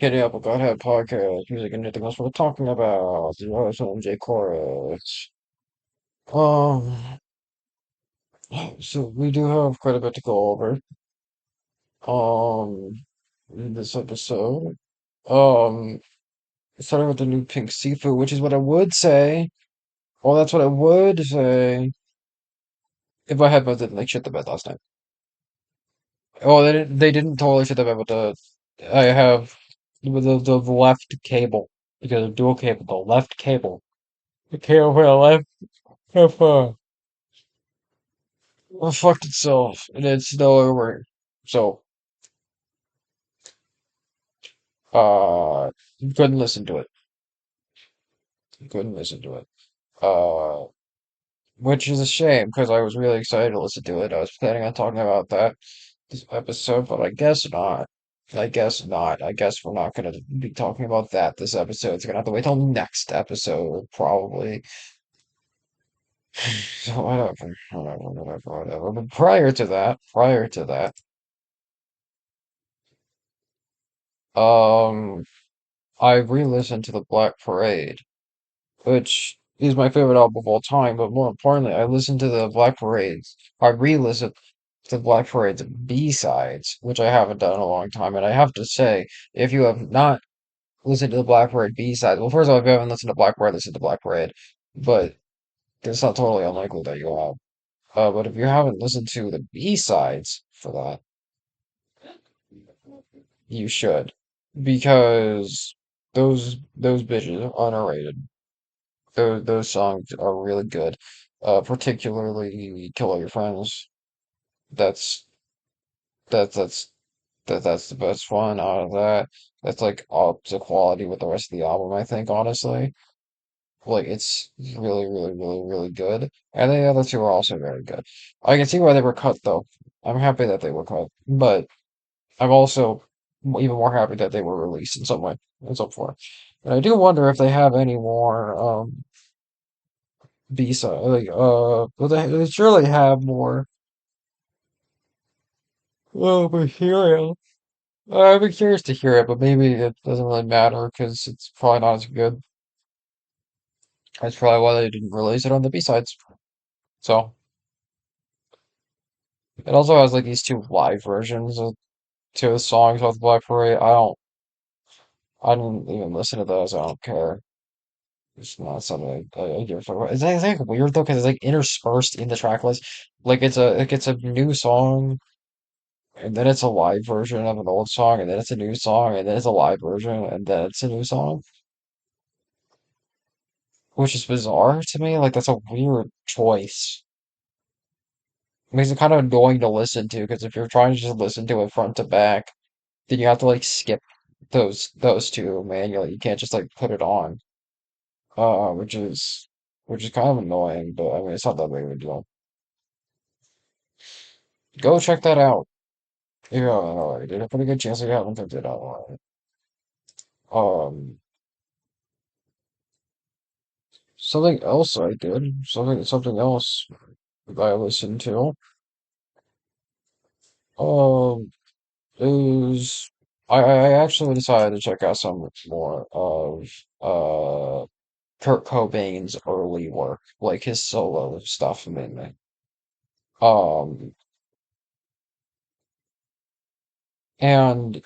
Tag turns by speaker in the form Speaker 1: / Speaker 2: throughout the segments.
Speaker 1: Hitting up a Godhead podcast, music and anything else we're talking about. The OSMJ chorus. Um, so we do have quite a bit to go over. Um, in this episode. Um, Starting with the new pink seafood, which is what I would say. Well, that's what I would say if I had both didn't like shit the bed last night. Oh, they didn't totally shit the bed, but I have the left cable because of dual cable, the left cable. The cable for the left. Well, fucked itself, and it's no over. So, uh, couldn't listen to it. Couldn't listen to it. Uh, which is a shame because I was really excited to listen to it. I was planning on talking about that this episode, but I guess not. I guess not. I guess we're not going to be talking about that this episode. It's going to have to wait till next episode, probably. So, whatever. But um, I re-listened to the Black Parade, which is my favorite album of all time. But more importantly, I listened to the Black Parades. I re-listened to Black Parade's B-sides, which I haven't done in a long time. And I have to say, if you have not listened to the Black Parade B-sides, well, first of all, if you haven't listened to Black Parade, listen to Black Parade. But it's not totally unlikely that you have. But if you haven't listened to the B-sides for that, you should, because those bitches are underrated. Those songs are really good. Particularly "Kill All Your Friends." That's that's that's the best one out of that. That's like up to quality with the rest of the album, I think, honestly. Like it's really good. And the other two are also very good. I can see why they were cut though. I'm happy that they were cut, but I'm also even more happy that they were released in some way, in some form. And I do wonder if they have any more B-side, well, they surely have more material. I'd be curious to hear it, but maybe it doesn't really matter because it's probably not as good. That's probably why they didn't release it on the B-sides. So it also has like these two live versions of two of the songs off the Black Parade. I don't even listen to those. I don't care. It's not something I give a fuck about. It's like weird though because it's like interspersed in the track list. Like it's a new song, and then it's a live version of an old song, and then it's a new song, and then it's a live version, and then it's a new song, which is bizarre to me. Like that's a weird choice. Makes it kind of annoying to listen to because if you're trying to just listen to it front to back, then you have to like skip those two manually. You can't just like put it on, which is kind of annoying. But I mean, it's not that big of a deal. Go check that out. You haven't already. There's a pretty good chance that you haven't checked it out already. Um, something else I did, something else that I listened to, um, is I actually decided to check out some more of Kurt Cobain's early work, like his solo stuff mainly. Um, and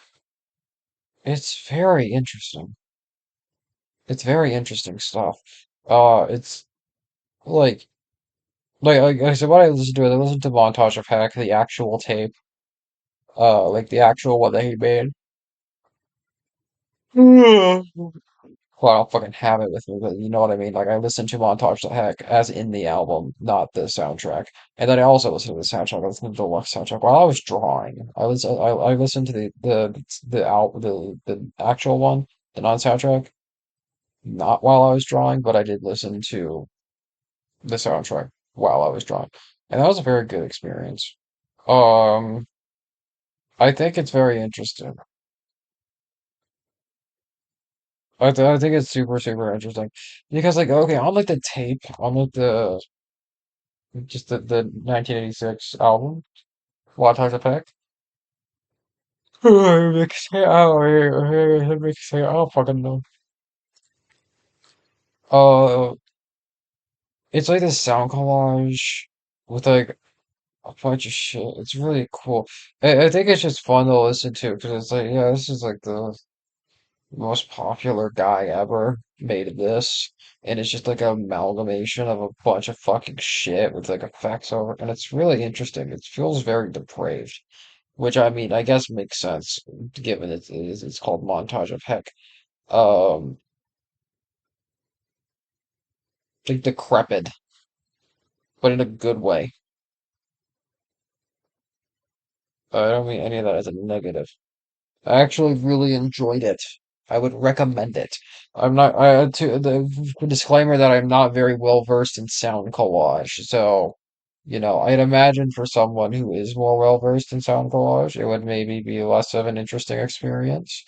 Speaker 1: it's very interesting. It's very interesting stuff. It's like like so what I listened to is I listened to Montage of Heck, the actual tape, like the actual one that he made. Well, I don't fucking have it with me, but you know what I mean. Like I listened to Montage of Heck as in the album, not the soundtrack. And then I also listened to the soundtrack. I listened to the deluxe soundtrack while I was drawing. I listened to the actual one, the non-soundtrack, not while I was drawing, but I did listen to the soundtrack while I was drawing, and that was a very good experience. Um, I think it's very interesting. I think it's super interesting because like okay, on like the tape, on like the just the 1986 album, Wild Times Effect, Mixtape. Mixtape. I don't fucking know. Uh, it's like this sound collage with like a bunch of shit. It's really cool. I think it's just fun to listen to because it's like, yeah, this is like the most popular guy ever made this, and it's just like an amalgamation of a bunch of fucking shit with like effects over, and it's really interesting. It feels very depraved, which I mean, I guess makes sense given it's called Montage of Heck. Um, like decrepit, but in a good way. I don't mean any of that as a negative. I actually really enjoyed it. I would recommend it. I'm not, to the disclaimer that I'm not very well versed in sound collage. So, I'd imagine for someone who is more well versed in sound collage, it would maybe be less of an interesting experience.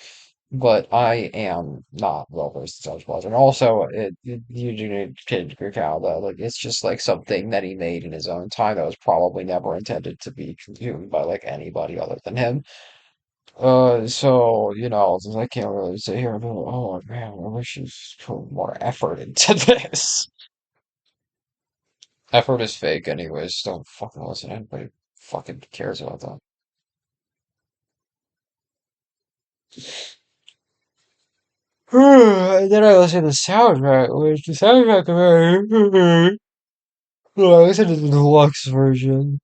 Speaker 1: But I am not well versed in sound collage. And also, you do need to take into account that, like, it's just like something that he made in his own time that was probably never intended to be consumed by like anybody other than him. So, since I can't really sit here and be like, oh man, I wish you put more effort into this. Effort is fake anyways. Don't fucking listen. Anybody fucking cares about that. And then I listen to the soundtrack, which the soundtrack well, I listen to the deluxe version,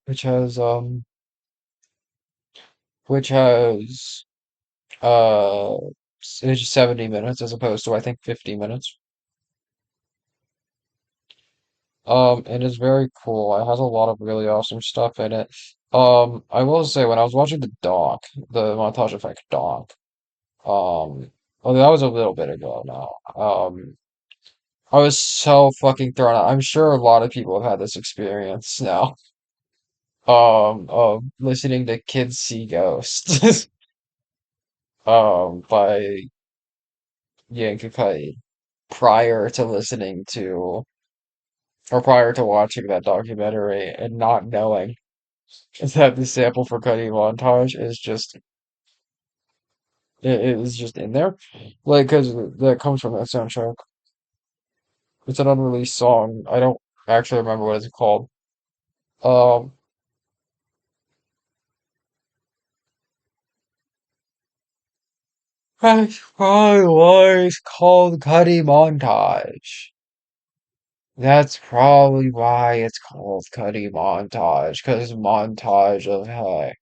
Speaker 1: which has uh it's 70 minutes as opposed to I think 50 minutes. And it's very cool. It has a lot of really awesome stuff in it. I will say when I was watching the Montage Effect doc, well, that was a little bit ago now. I was so fucking thrown out. I'm sure a lot of people have had this experience now. Of listening to Kids See Ghosts, by Yankopai prior to listening to or prior to watching that documentary and not knowing that the sample for Cuddy Montage is just it is just in there, like because that comes from that soundtrack. It's an unreleased song. I don't actually remember what it's called. Um, that's probably why it's called Cuddy Montage. That's probably why it's called Cuddy Montage, because montage of heck.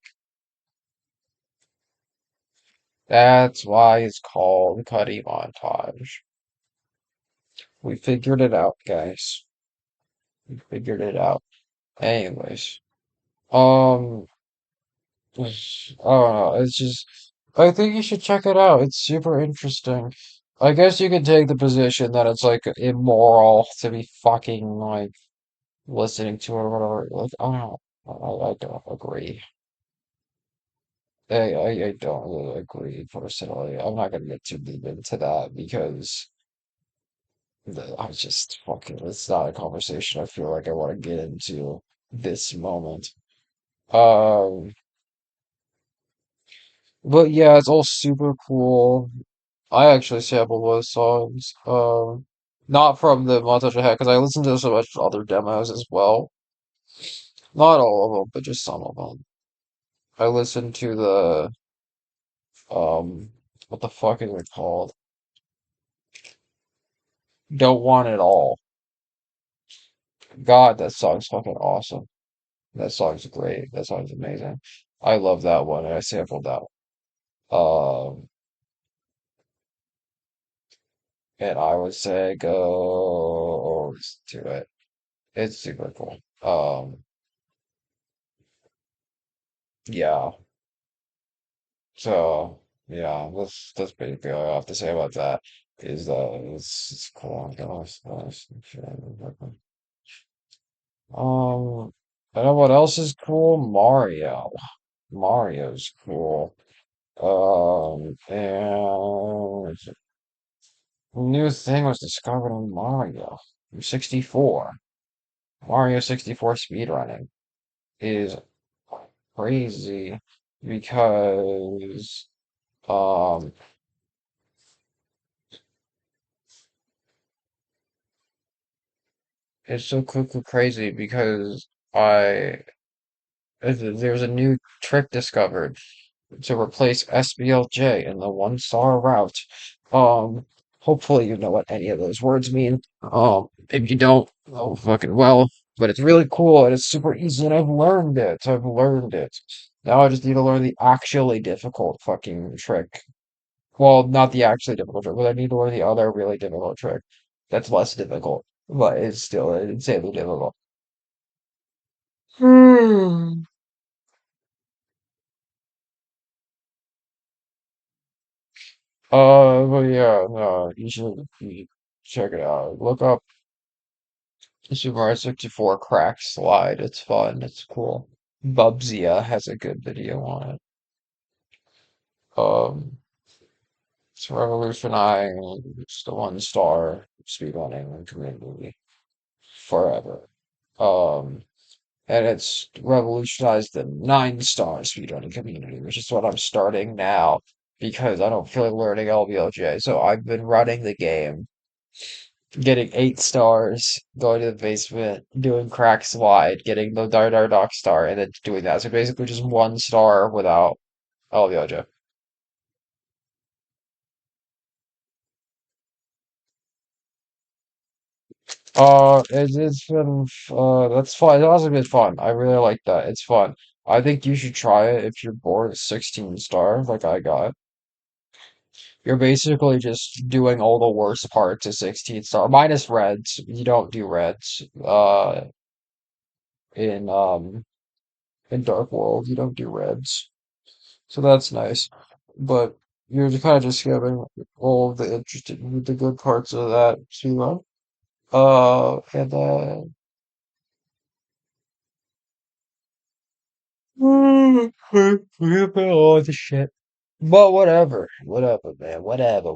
Speaker 1: That's why it's called Cuddy Montage. We figured it out, guys. We figured it out. Anyways, um, I don't know. It's just, I think you should check it out. It's super interesting. I guess you could take the position that it's like immoral to be fucking like listening to it or whatever. Like, I don't know. I don't agree. I don't really agree personally. I'm not gonna get too deep into that because I just fucking, it's not a conversation I feel like I want to get into this moment. Um, but yeah, it's all super cool. I actually sampled those songs. Not from the Montage I had because I listened to so much other demos as well. Not all of them, but just some of them. I listened to the um, what the fuck is it called? Don't Want It All. God, that song's fucking awesome. That song's great. That song's amazing. I love that one, and I sampled that one. And I would say go listen to it. It's super cool. Yeah. So yeah, that's basically all I have to say about that. Is that it's cool. I know what else is cool? Mario. Mario's cool. And new thing was discovered on Mario 64. Mario 64 speedrunning is crazy. because um it's so cuckoo crazy because I there's a new trick discovered to replace SBLJ in the one star route. Um, hopefully you know what any of those words mean. If you don't, oh fucking well. But it's really cool and it's super easy and I've learned it. I've learned it. Now I just need to learn the actually difficult fucking trick. Well, not the actually difficult trick, but I need to learn the other really difficult trick. That's less difficult, but it's still insanely difficult. Hmm. But yeah, no, you check it out. Look up Super Mario 64 crack slide. It's fun. It's cool. Bubsia has a good video on it. Um, it's revolutionizing it's the one star speedrunning community forever. Um, and it's revolutionized the 9 star speedrunning community, which is what I'm starting now because I don't feel like learning LBLJ. So I've been running the game getting 8 stars, going to the basement, doing crack slide, getting the Dark star, and then doing that. So basically just 1 star without all the other. It's been that's fun. It also been fun. I really like that. It's fun. I think you should try it if you're bored. 16 star, like I got. You're basically just doing all the worst parts of 16 star, minus reds. You don't do reds. In in Dark World, you don't do reds. So that's nice. But you're kind of just skipping all of the interesting, the good parts of that speedrun. And then forget about all the shit. But whatever, man, whatever.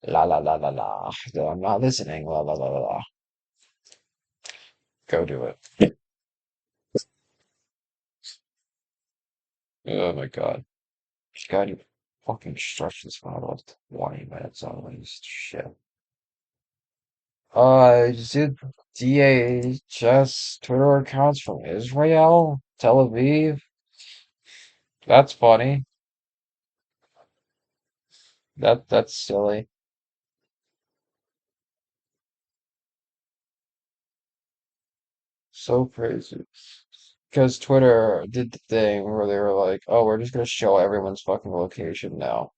Speaker 1: La la la la la. So I'm not listening. La la la la la. Go do it. Oh my God. Just gotta fucking stretch this out of 20 minutes at least. Shit. Did DHS Twitter accounts from Israel, Tel Aviv? That's funny. That's silly. So crazy. Because Twitter did the thing where they were like, "Oh, we're just gonna show everyone's fucking location now."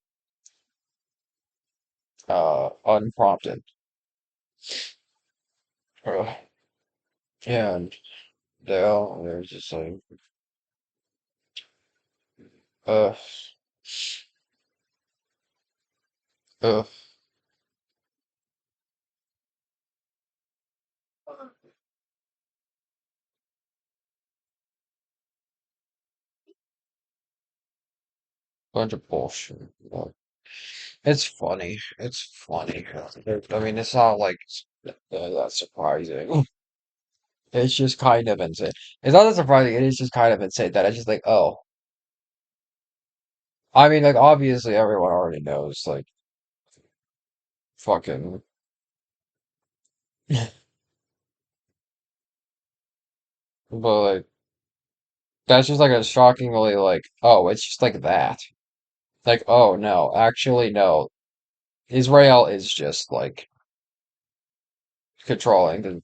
Speaker 1: Unprompted. Ugh. And they're just like, uh, uh, bunch of bullshit. It's funny. It's funny. I mean, it's not like that surprising. It's just kind of insane. It's not that surprising. It is just kind of insane that it's just like, oh, I mean, like obviously everyone already knows, like fucking, but like that's just like a shockingly like, oh, it's just like that. Like, oh no, actually no, Israel is just like controlling the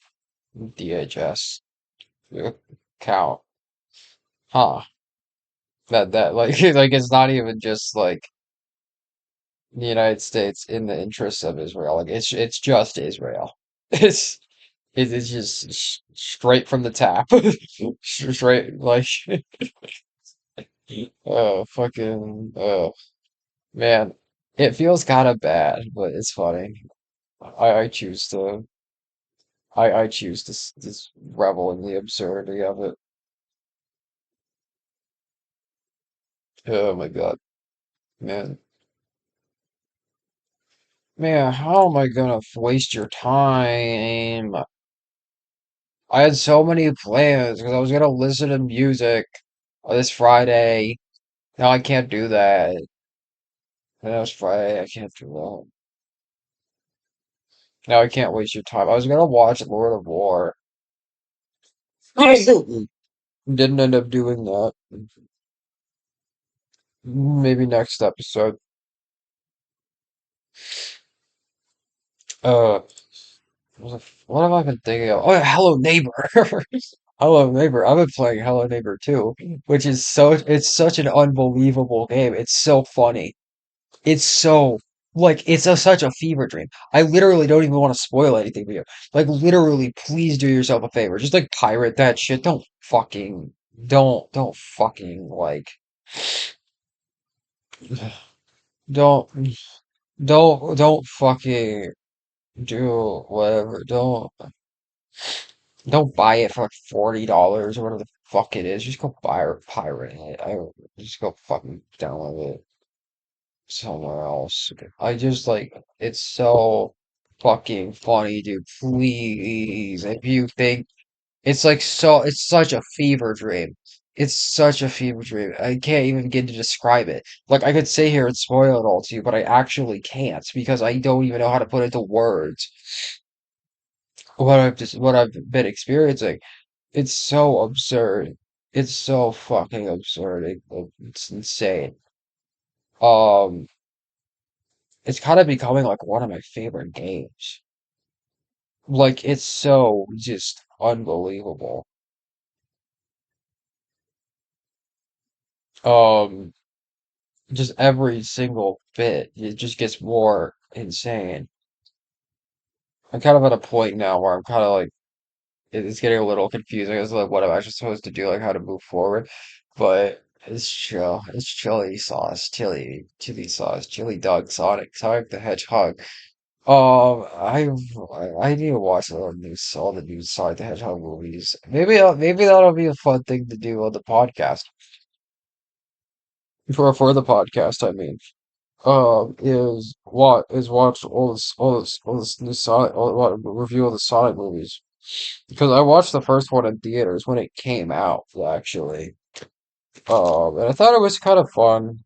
Speaker 1: DHS account, huh? That like like it's not even just like the United States in the interests of Israel. Like it's just Israel. It's it's just straight from the tap. Straight like oh fucking oh man. It feels kind of bad, but it's funny. I choose to I choose to just revel in the absurdity of it. Oh my God, man. Man, how am I gonna waste your time? I had so many plans because I was gonna listen to music. This Friday. No, I can't do that. No, it's Friday. I can't do that. No, I can't waste your time. I was gonna watch Lord of War. Didn't end up doing that. Maybe next episode. Uh, what have I been thinking of? Oh, yeah, Hello Neighbor. Hello Neighbor. I've been playing Hello Neighbor too, which is it's such an unbelievable game. It's so funny. It's so it's such a fever dream. I literally don't even want to spoil anything for you. Like literally, please do yourself a favor. Just like pirate that shit. Don't fucking don't don't fucking do whatever. Don't buy it for like $40 or whatever the fuck it is. Just go buy or pirate it. I just go fucking download it somewhere else. I just it's so fucking funny, dude. Please, if you think it's such a fever dream. It's such a fever dream. I can't even begin to describe it. Like I could sit here and spoil it all to you, but I actually can't because I don't even know how to put into words what I've been experiencing. It's so absurd. It's so fucking absurd. It's insane. Um, it's kind of becoming like one of my favorite games. Like it's so just unbelievable. Um, just every single bit, it just gets more insane. I'm kind of at a point now where I'm kind of like it's getting a little confusing as to like what I'm actually supposed to do, like how to move forward. But it's chill. It's chili sauce, chili sauce, chili dog, Sonic the Hedgehog. I need to watch all the new Sonic the Hedgehog movies. Maybe that'll be a fun thing to do on the podcast. For the podcast, I mean, is watch all this new Sonic, review of the Sonic movies because I watched the first one in theaters when it came out, actually. And I thought it was kind of fun.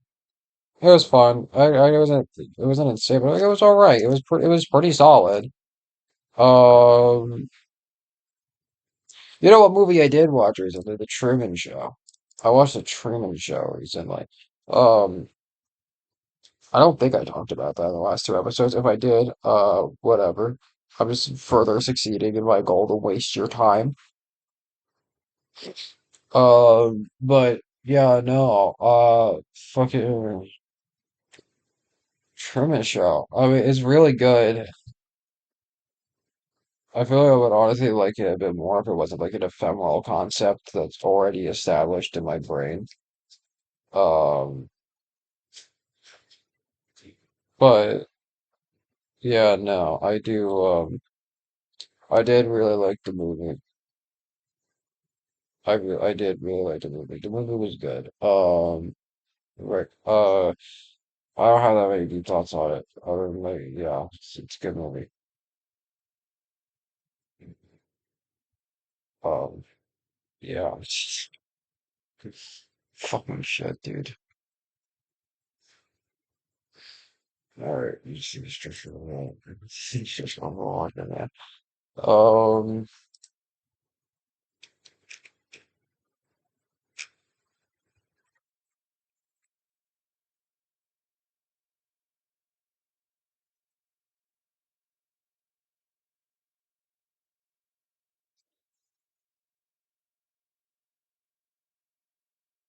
Speaker 1: It was fun. It wasn't insane, but it was all right. It was pretty solid. Um. You know what movie I did watch recently? The Truman Show. I watched The Truman Show recently. Um, I don't think I talked about that in the last two episodes. If I did, whatever. I'm just further succeeding in my goal to waste your time. But yeah, no, fucking Truman Show. I mean, it's really good. I feel like I would honestly like it a bit more if it wasn't like an ephemeral concept that's already established in my brain. Um, but yeah, no, I did really like the movie. I did really like the movie. The movie was good. Right. I don't have that many deep thoughts on it. Other than like, yeah, it's a good movie. Um, yeah. Fucking shit, dude. All right, you see, it's just it's just overall, man. Um,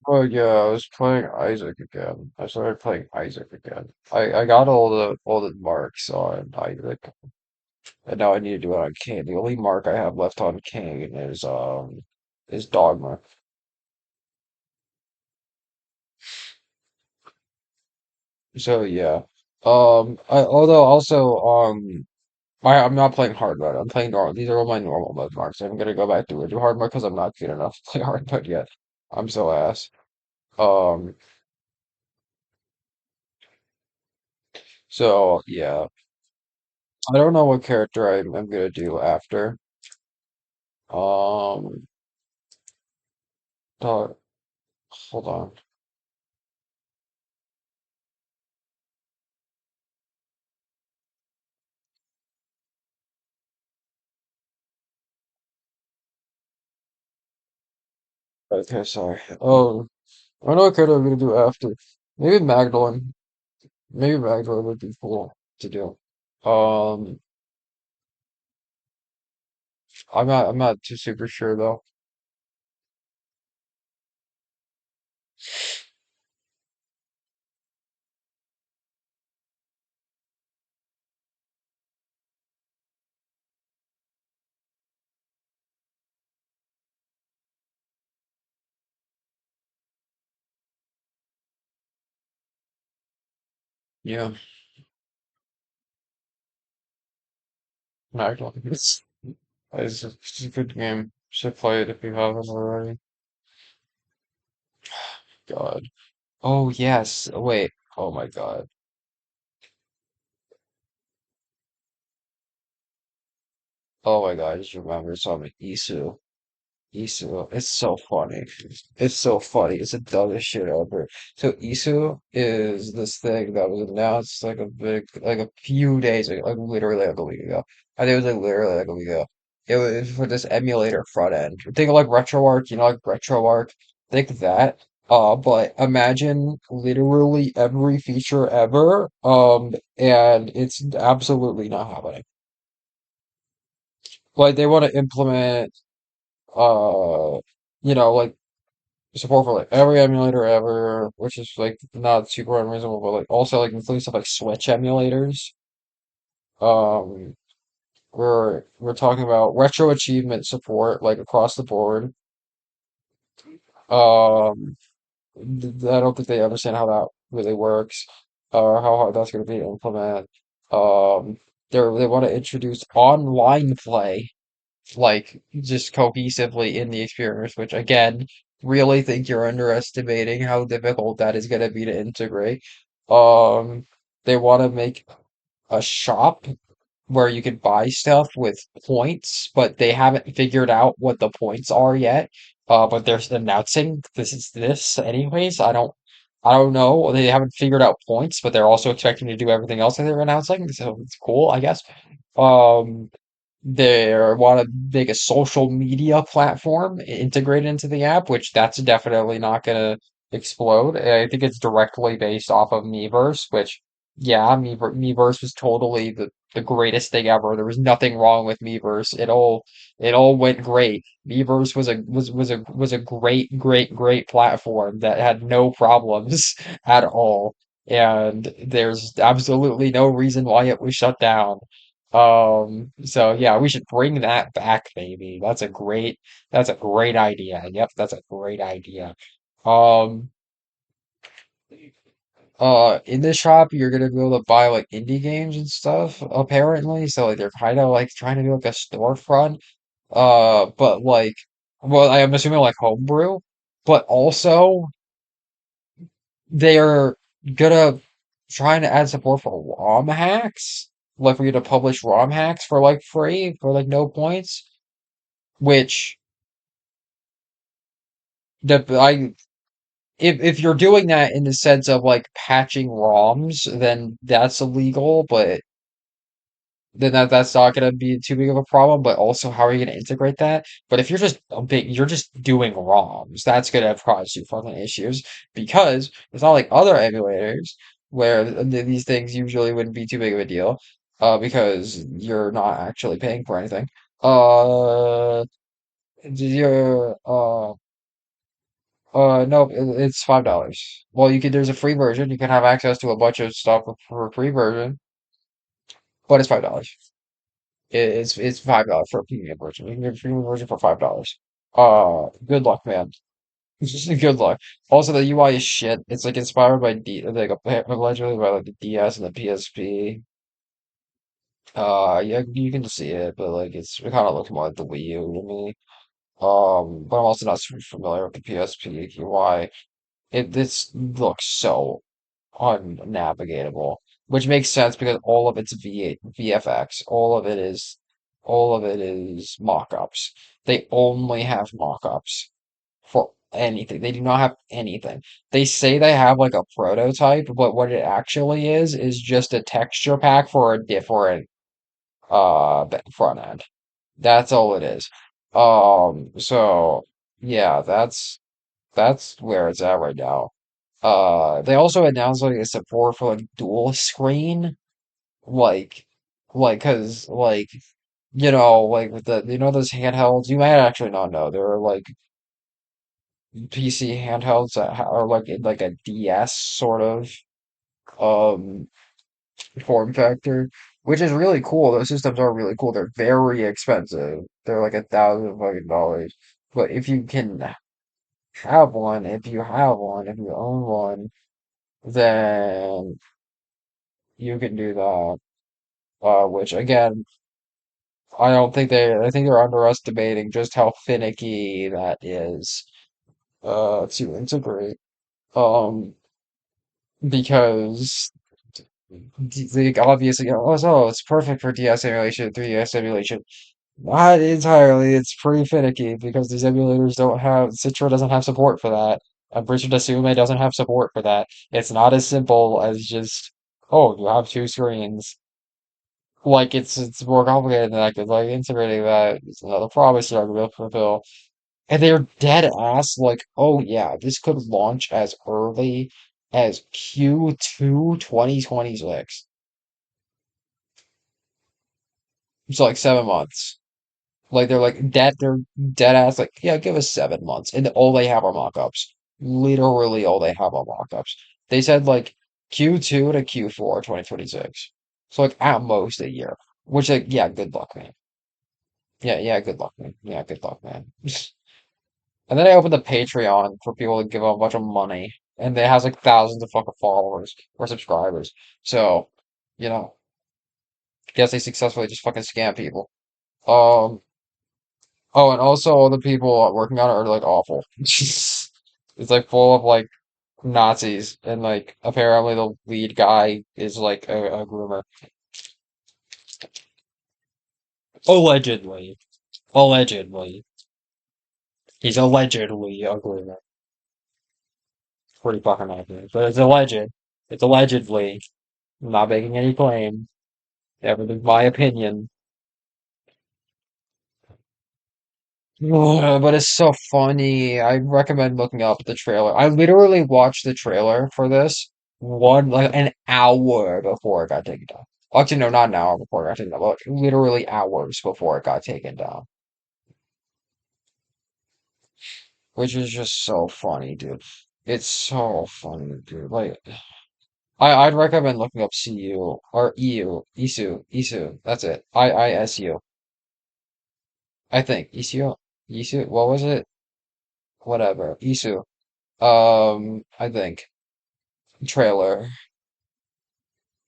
Speaker 1: oh yeah, I was playing Isaac again. I started playing Isaac again. I got all the marks on Isaac. And now I need to do it on Kane. The only mark I have left on Kane is Dogma. So yeah. Although also I'm not playing hard mode. I'm playing normal. These are all my normal mode marks. I'm gonna go back to do hard mode because I'm not good enough to play hard mode yet. I'm so ass. Um so yeah. I don't know what character I'm gonna do after. Um Hold on. Okay, sorry. I know what card I'm gonna do after. Maybe Magdalene. Maybe Magdalene would be cool to do. Um, I'm not too super sure though. Yeah, Magdalene. It's a good game. Should play it if you haven't already. God. Oh yes. Wait. Oh my God. Oh my God. I just remember something. Isu. It's so funny. It's so funny. It's the dumbest shit ever. So Isu is this thing that was announced like a few days ago, like literally like a week ago. I think it was like literally like a week ago. It was for this emulator front end. Think of like RetroArch, like RetroArch. Think that. But imagine literally every feature ever. And it's absolutely not happening. Like they want to implement uh like support for like every emulator ever, which is like not super unreasonable, but like also like including stuff like Switch emulators. Um, we're talking about retro achievement support like across the board. Um, I don't think they understand how that really works, or how hard that's going to be to implement. Um, they want to introduce online play like just cohesively in the experience, which again, really think you're underestimating how difficult that is going to be to integrate. Um, they want to make a shop where you could buy stuff with points, but they haven't figured out what the points are yet. But they're announcing this is this anyways. I don't know. They haven't figured out points, but they're also expecting to do everything else that they're announcing, so it's cool, I guess. Um, they want to make a social media platform integrated into the app, which that's definitely not going to explode. I think it's directly based off of Miiverse, which, yeah, Miiverse was totally the greatest thing ever. There was nothing wrong with Miiverse. It all went great. Miiverse was a great, great, great platform that had no problems at all. And there's absolutely no reason why it was shut down. So yeah, we should bring that back, maybe. That's a great idea. Yep, that's a great idea. Um, in the shop, you're gonna be able to buy like indie games and stuff, apparently. So like they're kind of like trying to do like a storefront. But like, well, I'm assuming like homebrew, but also they're gonna trying to add support for ROM hacks, like for you to publish ROM hacks for like free for like no points. Which the I if you're doing that in the sense of like patching ROMs, then that's illegal, but then that's not gonna be too big of a problem. But also, how are you gonna integrate that? But if you're just doing ROMs, that's gonna cause you fucking issues because it's not like other emulators where these things usually wouldn't be too big of a deal, because you're not actually paying for anything. Uh, you're no, it's $5. Well, there's a free version. You can have access to a bunch of stuff for a free version, but it's $5. It's $5 for a premium version. You can get a premium version for $5. Good luck, man. Good luck. Also, the UI is shit. It's like inspired by allegedly by like the DS and the PSP. Yeah, you can see it, but like it kind of looks more like the Wii U to me. But I'm also not super familiar with the PSP UI. This looks so unnavigatable, which makes sense because all of it's VFX. All of it is mock-ups. They only have mock-ups for anything. They do not have anything. They say they have like a prototype, but what it actually is just a texture pack for a different front end. That's all it is. So yeah, that's where it's at right now. They also announced like a support for like dual screen, like cause like like with the those handhelds. You might actually not know. There are like PC handhelds that are like in like a DS sort of um form factor, which is really cool. Those systems are really cool. They're very expensive. They're like $1,000 fucking. But if you can have one, if you own one, then you can do that. Which again, I think they're underestimating just how finicky that is, to integrate. Um, because they obviously, oh, it's perfect for DS emulation, 3DS emulation. Not entirely. It's pretty finicky because these emulators don't have, Citra doesn't have support for that. I'm pretty sure Dasume doesn't have support for that. It's not as simple as just, oh, you have two screens. Like it's more complicated than that, 'cause like integrating that is another promise you're not gonna be able to fulfill. And they're dead ass like, oh yeah, this could launch as early as Q2 2026. It's like 7 months. Like they're dead ass like, yeah, give us 7 months. And all they have are mock-ups. Literally all they have are mock-ups. They said like Q2 to Q4 2026. So like at most a year. Which like yeah, good luck, man. Yeah, good luck, man. Yeah, good luck, man. And then I opened the Patreon for people to give a bunch of money. And it has like thousands of fucking followers or subscribers. So, you know, guess they successfully just fucking scam people. Um Oh, and also all the people working on it are like awful. It's like full of like Nazis, and like apparently the lead guy is like a groomer. Allegedly. Allegedly. He's allegedly a groomer. Pretty fucking obvious. But it's alleged. It's allegedly. I'm not making any claim. Everything's my opinion. But it's so funny. I recommend looking up the trailer. I literally watched the trailer for this like an hour before it got taken down. Actually, no, not an hour before it got taken down, but literally hours before it got taken down, which is just so funny, dude. It's so funny, dude. Like, I'd recommend looking up CU or EU, ISU. That's it. IISU. I think ISU, ISU. What was it? Whatever. ISU. I think. Trailer.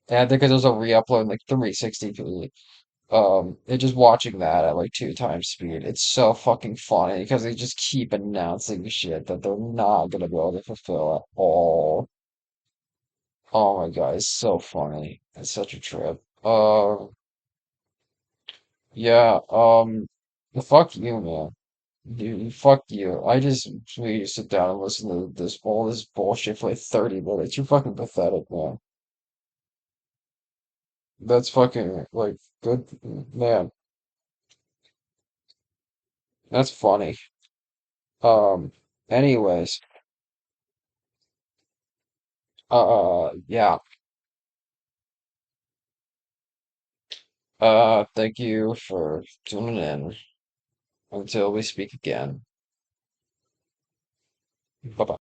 Speaker 1: And because there's a re-upload in like 360p. And just watching that at like 2 times speed, it's so fucking funny because they just keep announcing shit that they're not gonna be able to fulfill at all. Oh my God, it's so funny. It's such a trip. Yeah, fuck you, man. Fuck you. I just need to sit down and listen to this all this bullshit for like 30 minutes. You're fucking pathetic, man. That's fucking like good, man. That's funny. Um, anyways, yeah. Thank you for tuning in. Until we speak again. Bye bye.